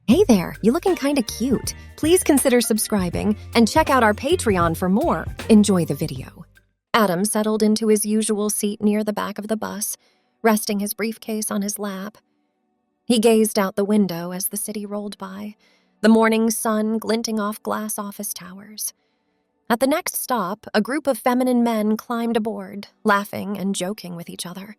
Hey there, you looking kinda cute. Please consider subscribing and check out our Patreon for more. Enjoy the video. Adam settled into his usual seat near the back of the bus, resting his briefcase on his lap. He gazed out the window as the city rolled by, the morning sun glinting off glass office towers. At the next stop, a group of feminine men climbed aboard, laughing and joking with each other.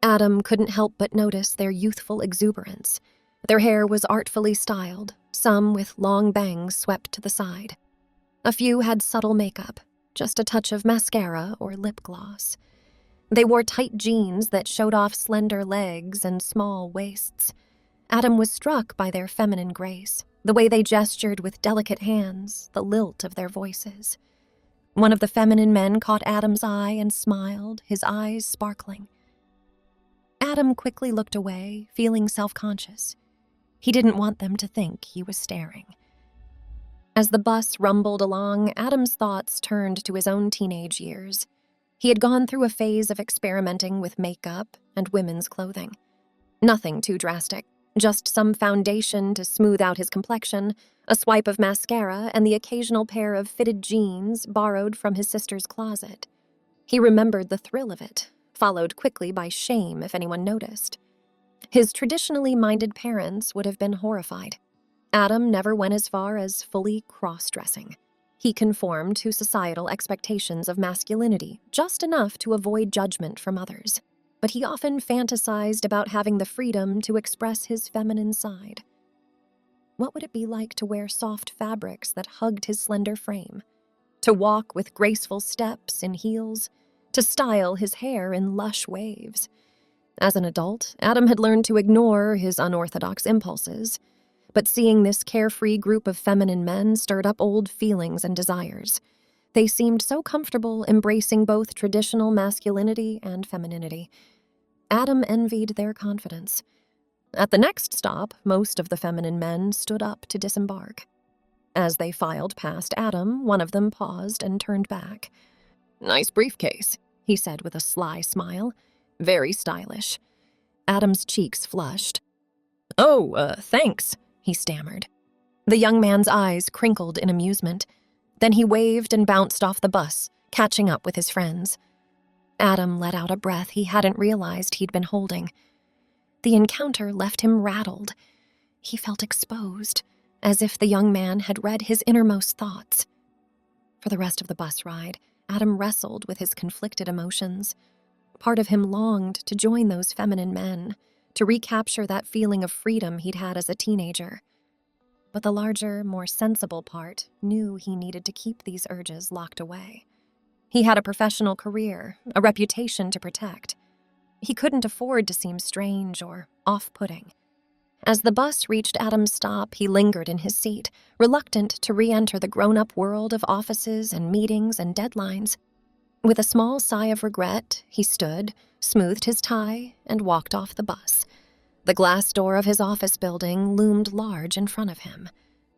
Adam couldn't help but notice their youthful exuberance. Their hair was artfully styled, some with long bangs swept to the side. A few had subtle makeup, just a touch of mascara or lip gloss. They wore tight jeans that showed off slender legs and small waists. Adam was struck by their feminine grace, the way they gestured with delicate hands, the lilt of their voices. One of the feminine men caught Adam's eye and smiled, his eyes sparkling. Adam quickly looked away, feeling self-conscious. He didn't want them to think he was staring. As the bus rumbled along, Adam's thoughts turned to his own teenage years. He had gone through a phase of experimenting with makeup and women's clothing. Nothing too drastic, just some foundation to smooth out his complexion, a swipe of mascara, and the occasional pair of fitted jeans borrowed from his sister's closet. He remembered the thrill of it, followed quickly by shame if anyone noticed. His traditionally minded parents would have been horrified. Adam never went as far as fully crossdressing. He conformed to societal expectations of masculinity, just enough to avoid judgment from others. But he often fantasized about having the freedom to express his feminine side. What would it be like to wear soft fabrics that hugged his slender frame? To walk with graceful steps in heels? To style his hair in lush waves? As an adult, Adam had learned to ignore his unorthodox impulses, but seeing this carefree group of feminine men stirred up old feelings and desires. They seemed so comfortable embracing both traditional masculinity and femininity. Adam envied their confidence. At the next stop, most of the feminine men stood up to disembark. As they filed past Adam, one of them paused and turned back. "Nice briefcase," he said with a sly smile. "Very stylish." Adam's cheeks flushed. "Oh, thanks," he stammered. The young man's eyes crinkled in amusement. Then he waved and bounced off the bus, catching up with his friends. Adam let out a breath he hadn't realized he'd been holding. The encounter left him rattled. He felt exposed, as if the young man had read his innermost thoughts. For the rest of the bus ride, Adam wrestled with his conflicted emotions. Part of him longed to join those feminine men, to recapture that feeling of freedom he'd had as a teenager. But the larger, more sensible part knew he needed to keep these urges locked away. He had a professional career, a reputation to protect. He couldn't afford to seem strange or off-putting. As the bus reached Adam's stop, he lingered in his seat, reluctant to re-enter the grown-up world of offices and meetings and deadlines. With a small sigh of regret, he stood, smoothed his tie, and walked off the bus. The glass door of his office building loomed large in front of him.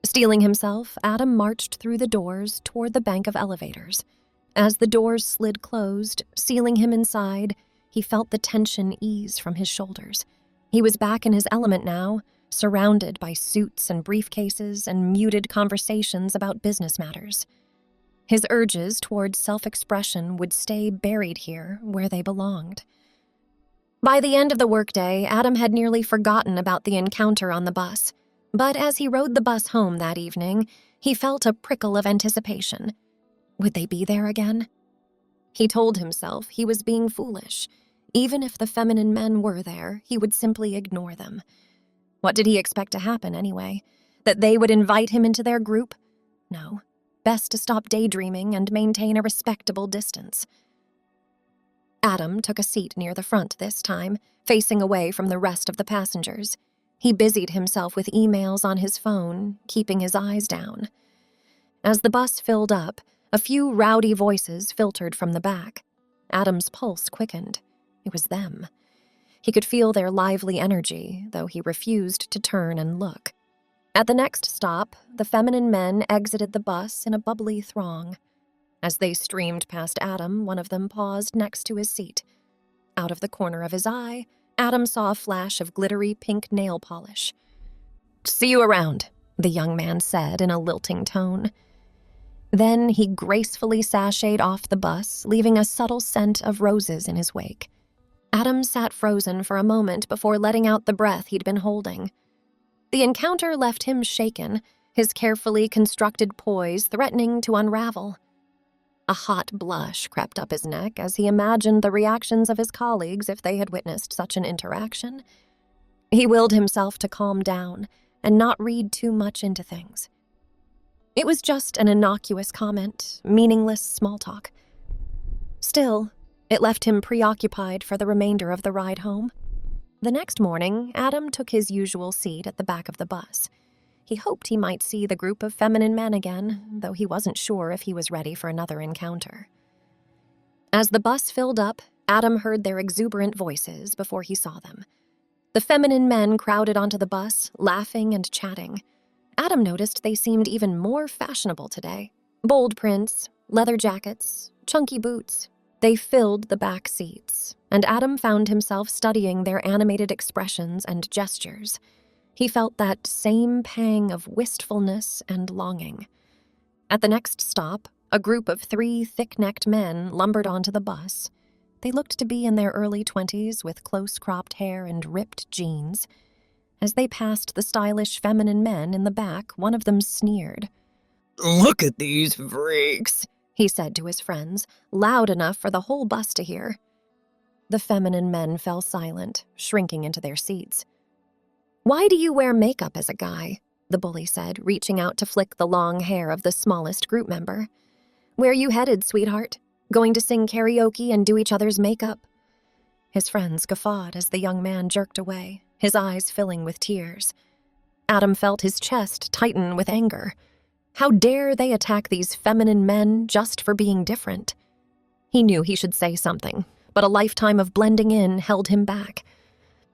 Steeling himself, Adam marched through the doors toward the bank of elevators. As the doors slid closed, sealing him inside, he felt the tension ease from his shoulders. He was back in his element now, surrounded by suits and briefcases and muted conversations about business matters. His urges towards self-expression would stay buried here where they belonged. By the end of the workday, Adam had nearly forgotten about the encounter on the bus. But as he rode the bus home that evening, he felt a prickle of anticipation. Would they be there again? He told himself he was being foolish. Even if the feminine men were there, he would simply ignore them. What did he expect to happen anyway? That they would invite him into their group? No. Best to stop daydreaming and maintain a respectable distance. Adam took a seat near the front this time, facing away from the rest of the passengers. He busied himself with emails on his phone, keeping his eyes down. As the bus filled up, a few rowdy voices filtered from the back. Adam's pulse quickened. It was them. He could feel their lively energy, though he refused to turn and look. At the next stop, the feminine men exited the bus in a bubbly throng. As they streamed past Adam, one of them paused next to his seat. Out of the corner of his eye, Adam saw a flash of glittery pink nail polish. "See you around," the young man said in a lilting tone. Then he gracefully sashayed off the bus, leaving a subtle scent of roses in his wake. Adam sat frozen for a moment before letting out the breath he'd been holding. The encounter left him shaken, his carefully constructed poise threatening to unravel. A hot blush crept up his neck as he imagined the reactions of his colleagues if they had witnessed such an interaction. He willed himself to calm down and not read too much into things. It was just an innocuous comment, meaningless small talk. Still, it left him preoccupied for the remainder of the ride home. The next morning, Adam took his usual seat at the back of the bus. He hoped he might see the group of feminine men again, though he wasn't sure if he was ready for another encounter. As the bus filled up, Adam heard their exuberant voices before he saw them. The feminine men crowded onto the bus, laughing and chatting. Adam noticed they seemed even more fashionable today. Bold prints, leather jackets, chunky boots. They filled the back seats, and Adam found himself studying their animated expressions and gestures. He felt that same pang of wistfulness and longing. At the next stop, a group of 3 thick-necked men lumbered onto the bus. They looked to be in their early 20s with close-cropped hair and ripped jeans. As they passed the stylish feminine men in the back, one of them sneered. "Look at these freaks," he said to his friends, loud enough for the whole bus to hear. The feminine men fell silent, shrinking into their seats. "Why do you wear makeup as a guy?" the bully said, reaching out to flick the long hair of the smallest group member. "Where you headed, sweetheart? Going to sing karaoke and do each other's makeup?" His friends guffawed as the young man jerked away, his eyes filling with tears. Adam felt his chest tighten with anger. How dare they attack these feminine men just for being different? He knew he should say something, but a lifetime of blending in held him back.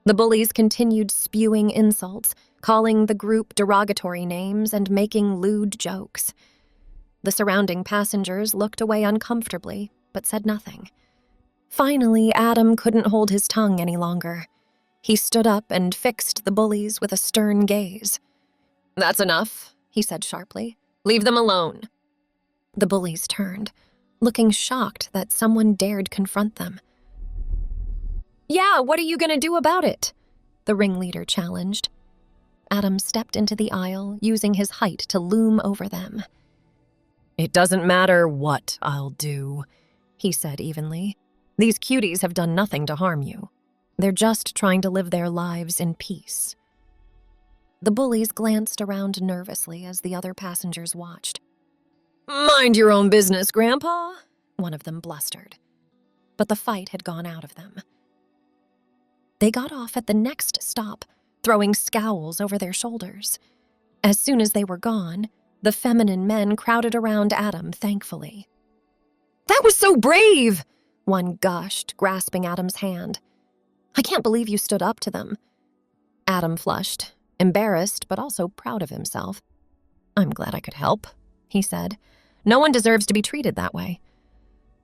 The bullies continued spewing insults, calling the group derogatory names and making lewd jokes. The surrounding passengers looked away uncomfortably, but said nothing. Finally, Adam couldn't hold his tongue any longer. He stood up and fixed the bullies with a stern gaze. "That's enough," he said sharply. "Leave them alone." The bullies turned, looking shocked that someone dared confront them. "Yeah, what are you going to do about it?" the ringleader challenged. Adam stepped into the aisle, using his height to loom over them. "It doesn't matter what I'll do," he said evenly. "These cuties have done nothing to harm you. They're just trying to live their lives in peace." The bullies glanced around nervously as the other passengers watched. "Mind your own business, Grandpa," one of them blustered. But the fight had gone out of them. They got off at the next stop, throwing scowls over their shoulders. As soon as they were gone, the feminine men crowded around Adam thankfully. "That was so brave!" one gushed, grasping Adam's hand. "I can't believe you stood up to them." Adam flushed, embarrassed but also proud of himself. "I'm glad I could help," he said. "No one deserves to be treated that way."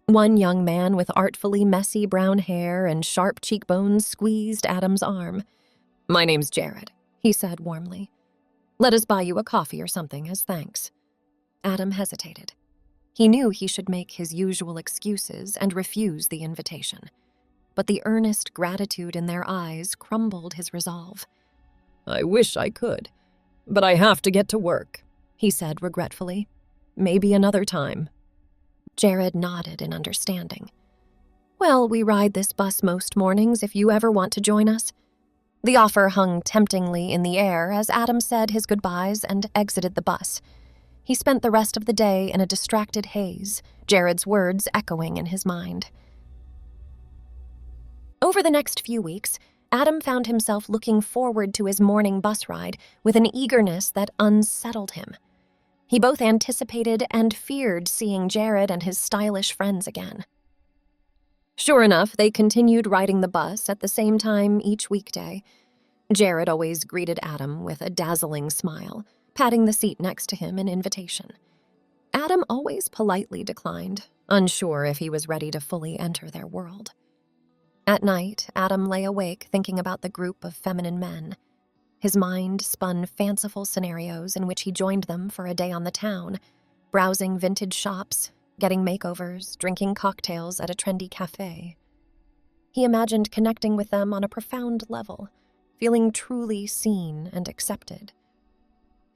One young man with artfully messy brown hair and sharp cheekbones squeezed Adam's arm. "My name's Jared," he said warmly. "Let us buy you a coffee or something as thanks." Adam hesitated. He knew he should make his usual excuses and refuse the invitation. But the earnest gratitude in their eyes crumbled his resolve. "I wish I could, but I have to get to work," he said regretfully. "Maybe another time." Jared nodded in understanding. "Well, we ride this bus most mornings if you ever want to join us." The offer hung temptingly in the air as Adam said his goodbyes and exited the bus. He spent the rest of the day in a distracted haze, Jared's words echoing in his mind. Over the next few weeks, Adam found himself looking forward to his morning bus ride with an eagerness that unsettled him. He both anticipated and feared seeing Jared and his stylish friends again. Sure enough, they continued riding the bus at the same time each weekday. Jared always greeted Adam with a dazzling smile, patting the seat next to him in invitation. Adam always politely declined, unsure if he was ready to fully enter their world. At night, Adam lay awake thinking about the group of feminine men. His mind spun fanciful scenarios in which he joined them for a day on the town, browsing vintage shops, getting makeovers, drinking cocktails at a trendy cafe. He imagined connecting with them on a profound level, feeling truly seen and accepted.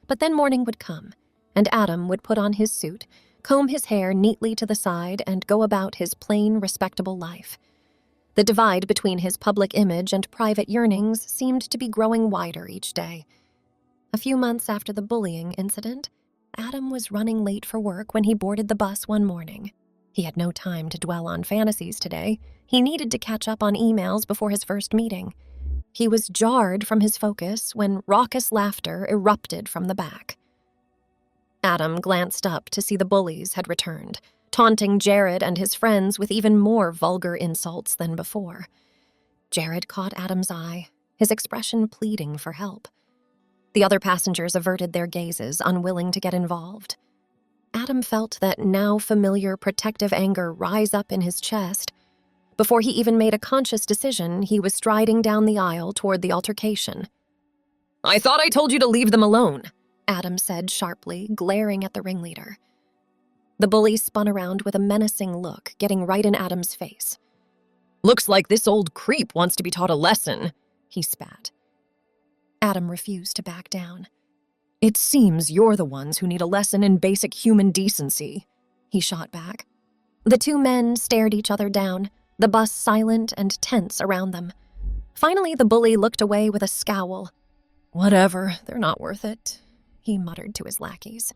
But then morning would come, and Adam would put on his suit, comb his hair neatly to the side, and go about his plain, respectable life. The divide between his public image and private yearnings seemed to be growing wider each day. A few months after the bullying incident, Adam was running late for work when he boarded the bus one morning. He had no time to dwell on fantasies today. He needed to catch up on emails before his first meeting. He was jarred from his focus when raucous laughter erupted from the back. Adam glanced up to see the bullies had returned, taunting Jared and his friends with even more vulgar insults than before. Jared caught Adam's eye, his expression pleading for help. The other passengers averted their gazes, unwilling to get involved. Adam felt that now familiar protective anger rise up in his chest. Before he even made a conscious decision, he was striding down the aisle toward the altercation. I thought I told you to leave them alone, Adam said sharply, glaring at the ringleader. The bully spun around with a menacing look, getting right in Adam's face. Looks like this old creep wants to be taught a lesson, he spat. Adam refused to back down. It seems you're the ones who need a lesson in basic human decency, he shot back. The two men stared each other down, the bus silent and tense around them. Finally, the bully looked away with a scowl. Whatever, they're not worth it, he muttered to his lackeys.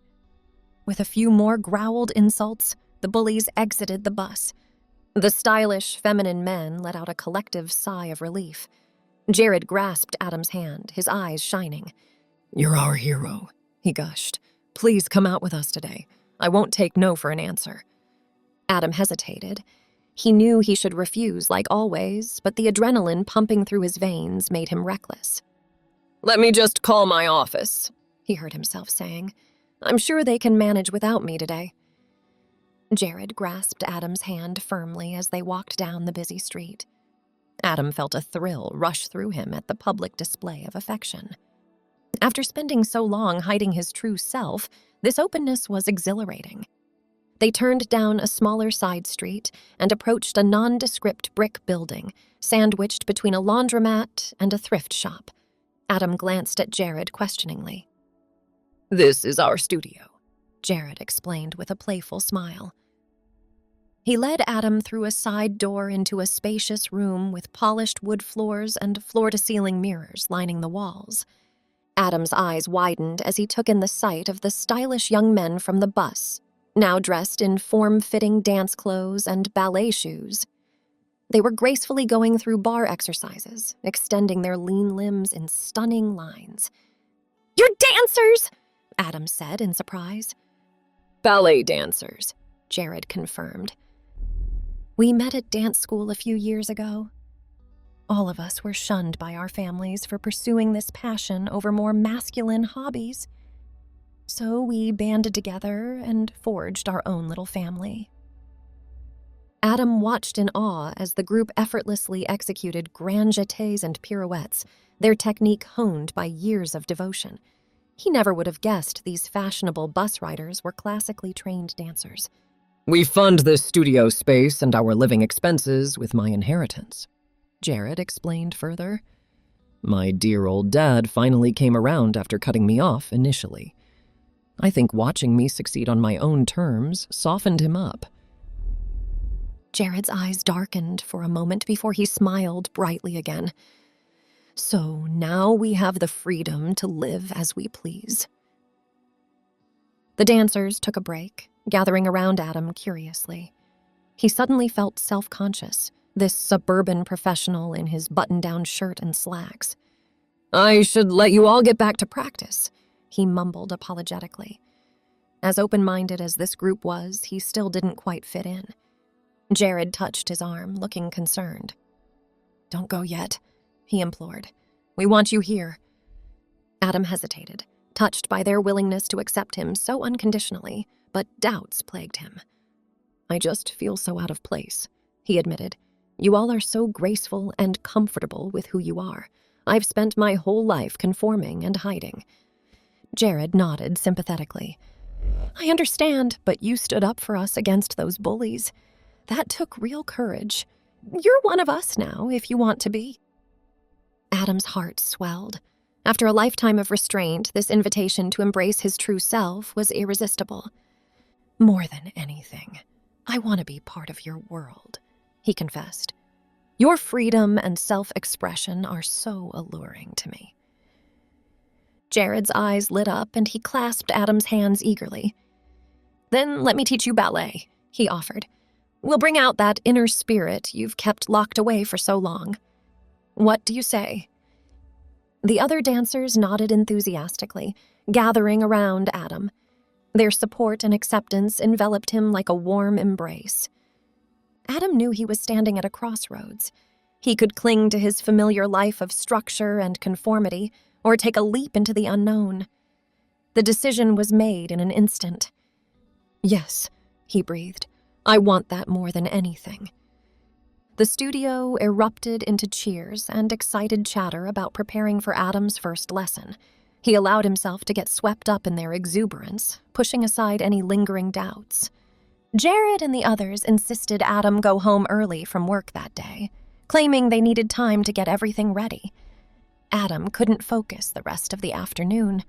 With a few more growled insults, the bullies exited the bus. The stylish, feminine men let out a collective sigh of relief. Jared grasped Adam's hand, his eyes shining. You're our hero, he gushed. Please come out with us today. I won't take no for an answer. Adam hesitated. He knew he should refuse, like always, but the adrenaline pumping through his veins made him reckless. Let me just call my office, he heard himself saying. I'm sure they can manage without me today. Jared grasped Adam's hand firmly as they walked down the busy street. Adam felt a thrill rush through him at the public display of affection. After spending so long hiding his true self, this openness was exhilarating. They turned down a smaller side street and approached a nondescript brick building, sandwiched between a laundromat and a thrift shop. Adam glanced at Jared questioningly. This is our studio, Jared explained with a playful smile. He led Adam through a side door into a spacious room with polished wood floors and floor-to-ceiling mirrors lining the walls. Adam's eyes widened as he took in the sight of the stylish young men from the bus, now dressed in form-fitting dance clothes and ballet shoes. They were gracefully going through bar exercises, extending their lean limbs in stunning lines. "You're dancers!" Adam said in surprise. Ballet dancers, Jared confirmed. "We met at dance school a few years ago. All of us were shunned by our families for pursuing this passion over more masculine hobbies. So we banded together and forged our own little family." Adam watched in awe as the group effortlessly executed grand jetés and pirouettes, their technique honed by years of devotion. He never would have guessed these fashionable bus riders were classically trained dancers. We fund this studio space and our living expenses with my inheritance, Jared explained further. My dear old dad finally came around after cutting me off initially. I think watching me succeed on my own terms softened him up. Jared's eyes darkened for a moment before he smiled brightly again. So now we have the freedom to live as we please. The dancers took a break, gathering around Adam curiously. He suddenly felt self-conscious, this suburban professional in his button-down shirt and slacks. I should let you all get back to practice, he mumbled apologetically. As open-minded as this group was, he still didn't quite fit in. Jared touched his arm, looking concerned. Don't go yet, he implored. We want you here. Adam hesitated, touched by their willingness to accept him so unconditionally, but doubts plagued him. I just feel so out of place, he admitted. You all are so graceful and comfortable with who you are. I've spent my whole life conforming and hiding." Jared nodded sympathetically. "I understand, but you stood up for us against those bullies. That took real courage. You're one of us now, if you want to be." Adam's heart swelled. After a lifetime of restraint, this invitation to embrace his true self was irresistible. "More than anything, I want to be part of your world," he confessed. "Your freedom and self-expression are so alluring to me." Jared's eyes lit up and he clasped Adam's hands eagerly. "Then let me teach you ballet," he offered. "We'll bring out that inner spirit you've kept locked away for so long. What do you say?" The other dancers nodded enthusiastically, gathering around Adam. Their support and acceptance enveloped him like a warm embrace. Adam knew he was standing at a crossroads. He could cling to his familiar life of structure and conformity, or take a leap into the unknown. The decision was made in an instant. "Yes," he breathed, "I want that more than anything." The studio erupted into cheers and excited chatter about preparing for Adam's first lesson. He allowed himself to get swept up in their exuberance, pushing aside any lingering doubts. Jared and the others insisted Adam go home early from work that day, claiming they needed time to get everything ready. Adam couldn't focus the rest of the afternoon,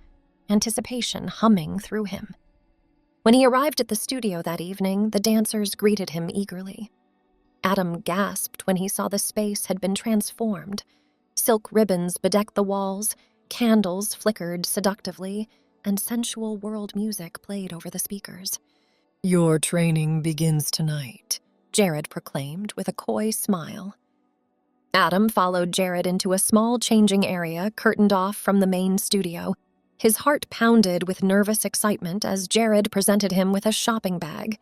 anticipation humming through him. When he arrived at the studio that evening, the dancers greeted him eagerly. Adam gasped when he saw the space had been transformed. Silk ribbons bedecked the walls, candles flickered seductively, and sensual world music played over the speakers. "Your training begins tonight," Jared proclaimed with a coy smile. Adam followed Jared into a small changing area curtained off from the main studio. His heart pounded with nervous excitement as Jared presented him with a shopping bag.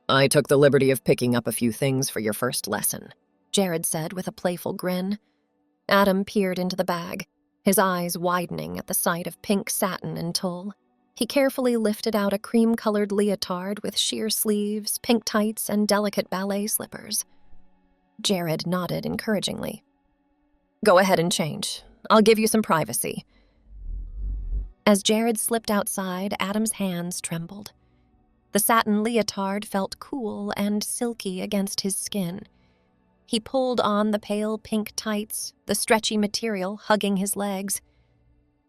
"I took the liberty of picking up a few things for your first lesson," Jared said with a playful grin. Adam peered into the bag, his eyes widening at the sight of pink satin and tulle. He carefully lifted out a cream-colored leotard with sheer sleeves, pink tights, and delicate ballet slippers. Jared nodded encouragingly. "Go ahead and change. I'll give you some privacy." As Jared slipped outside, Adam's hands trembled. The satin leotard felt cool and silky against his skin. He pulled on the pale pink tights, the stretchy material hugging his legs.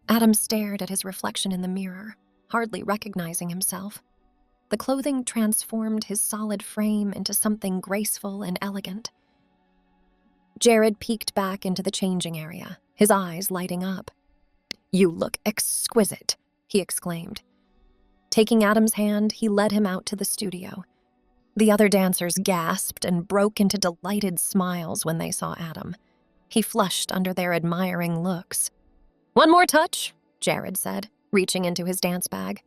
Adam stared at his reflection in the mirror, hardly recognizing himself. The clothing transformed his solid frame into something graceful and elegant. Jared peeked back into the changing area, his eyes lighting up. "You look exquisite," he exclaimed. Taking Adam's hand, he led him out to the studio. The other dancers gasped and broke into delighted smiles when they saw Adam. He flushed under their admiring looks. "One more touch," Jared said, reaching into his dance bag.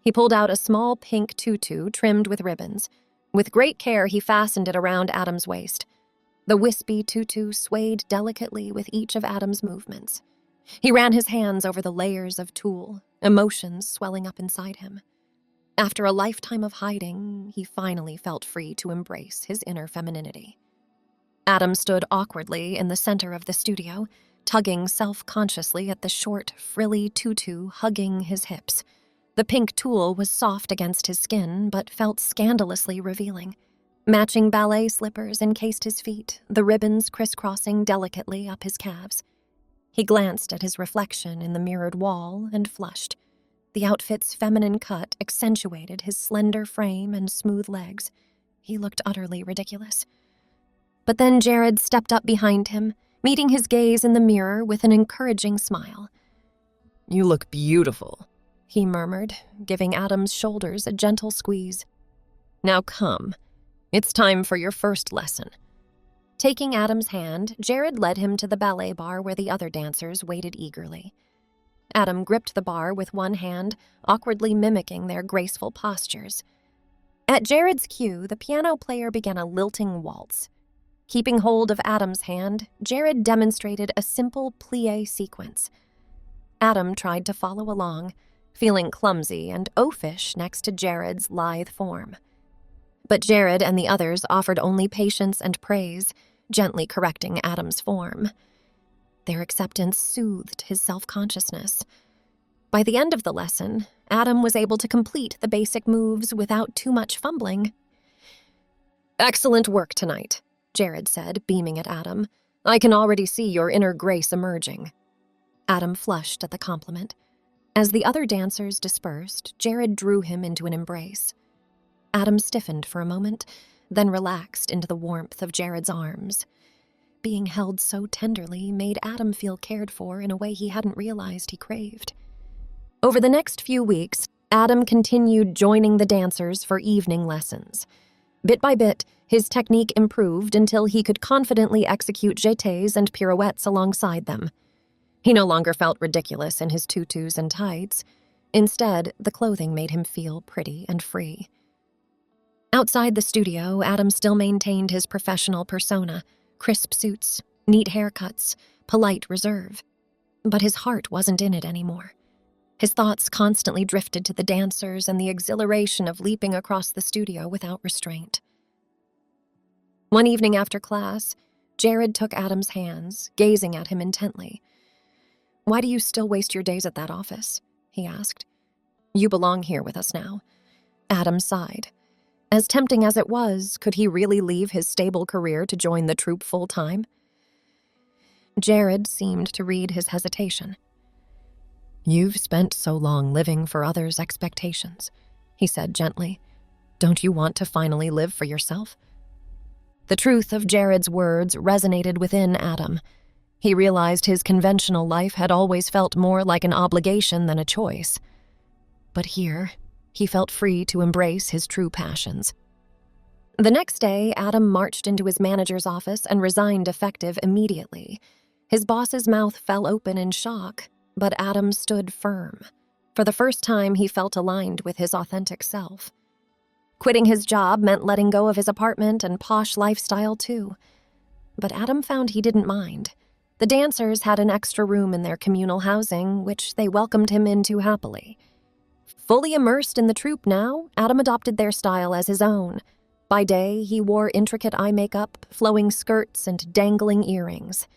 He pulled out a small pink tutu trimmed with ribbons. With great care, he fastened it around Adam's waist. The wispy tutu swayed delicately with each of Adam's movements. He ran his hands over the layers of tulle, emotions swelling up inside him. After a lifetime of hiding, he finally felt free to embrace his inner femininity. Adam stood awkwardly in the center of the studio, tugging self-consciously at the short, frilly tutu hugging his hips. The pink tulle was soft against his skin, but felt scandalously revealing. Matching ballet slippers encased his feet, the ribbons crisscrossing delicately up his calves. He glanced at his reflection in the mirrored wall and flushed. The outfit's feminine cut accentuated his slender frame and smooth legs. He looked utterly ridiculous. But then Jared stepped up behind him, meeting his gaze in the mirror with an encouraging smile. "You look beautiful," he murmured, giving Adam's shoulders a gentle squeeze. "Now come. It's time for your first lesson." Taking Adam's hand, Jared led him to the ballet bar where the other dancers waited eagerly. Adam gripped the bar with one hand, awkwardly mimicking their graceful postures. At Jared's cue, the piano player began a lilting waltz. Keeping hold of Adam's hand, Jared demonstrated a simple plie sequence. Adam tried to follow along, feeling clumsy and oafish next to Jared's lithe form. But Jared and the others offered only patience and praise, gently correcting Adam's form. Their acceptance soothed his self-consciousness. By the end of the lesson, Adam was able to complete the basic moves without too much fumbling. "Excellent work tonight," Jared said, beaming at Adam. "I can already see your inner grace emerging." Adam flushed at the compliment. As the other dancers dispersed, Jared drew him into an embrace. Adam stiffened for a moment, then relaxed into the warmth of Jared's arms. Being held so tenderly made Adam feel cared for in a way he hadn't realized he craved. Over the next few weeks, Adam continued joining the dancers for evening lessons. Bit by bit, his technique improved until he could confidently execute jetés and pirouettes alongside them. He no longer felt ridiculous in his tutus and tights. Instead, the clothing made him feel pretty and free. Outside the studio, Adam still maintained his professional persona: crisp suits, neat haircuts, polite reserve. But his heart wasn't in it anymore. His thoughts constantly drifted to the dancers and the exhilaration of leaping across the studio without restraint. One evening after class, Jared took Adam's hands, gazing at him intently. "Why do you still waste your days at that office?" he asked. "You belong here with us now." Adam sighed. As tempting as it was, could he really leave his stable career to join the troupe full-time? Jared seemed to read his hesitation. "You've spent so long living for others' expectations," he said gently. "Don't you want to finally live for yourself?" The truth of Jared's words resonated within Adam. He realized his conventional life had always felt more like an obligation than a choice. But here, he felt free to embrace his true passions. The next day, Adam marched into his manager's office and resigned effective immediately. His boss's mouth fell open in shock, but Adam stood firm. For the first time, he felt aligned with his authentic self. Quitting his job meant letting go of his apartment and posh lifestyle too. But Adam found he didn't mind. The dancers had an extra room in their communal housing, which they welcomed him into happily. Fully immersed in the troupe now, Adam adopted their style as his own. By day, he wore intricate eye makeup, flowing skirts, and dangling earrings.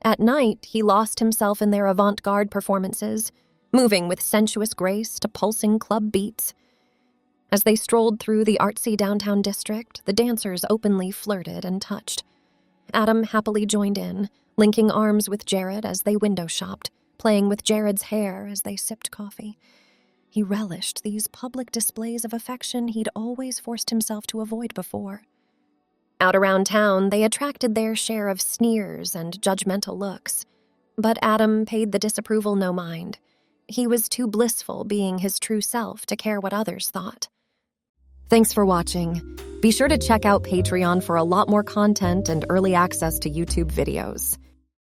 At night, he lost himself in their avant-garde performances, moving with sensuous grace to pulsing club beats. As they strolled through the artsy downtown district, the dancers openly flirted and touched. Adam happily joined in, linking arms with Jared as they window shopped, playing with Jared's hair as they sipped coffee. He relished these public displays of affection he'd always forced himself to avoid before. Out around town, they attracted their share of sneers and judgmental looks. But Adam paid the disapproval no mind. He was too blissful being his true self to care what others thought. Thanks for watching. Be sure to check out Patreon for a lot more content and early access to YouTube videos.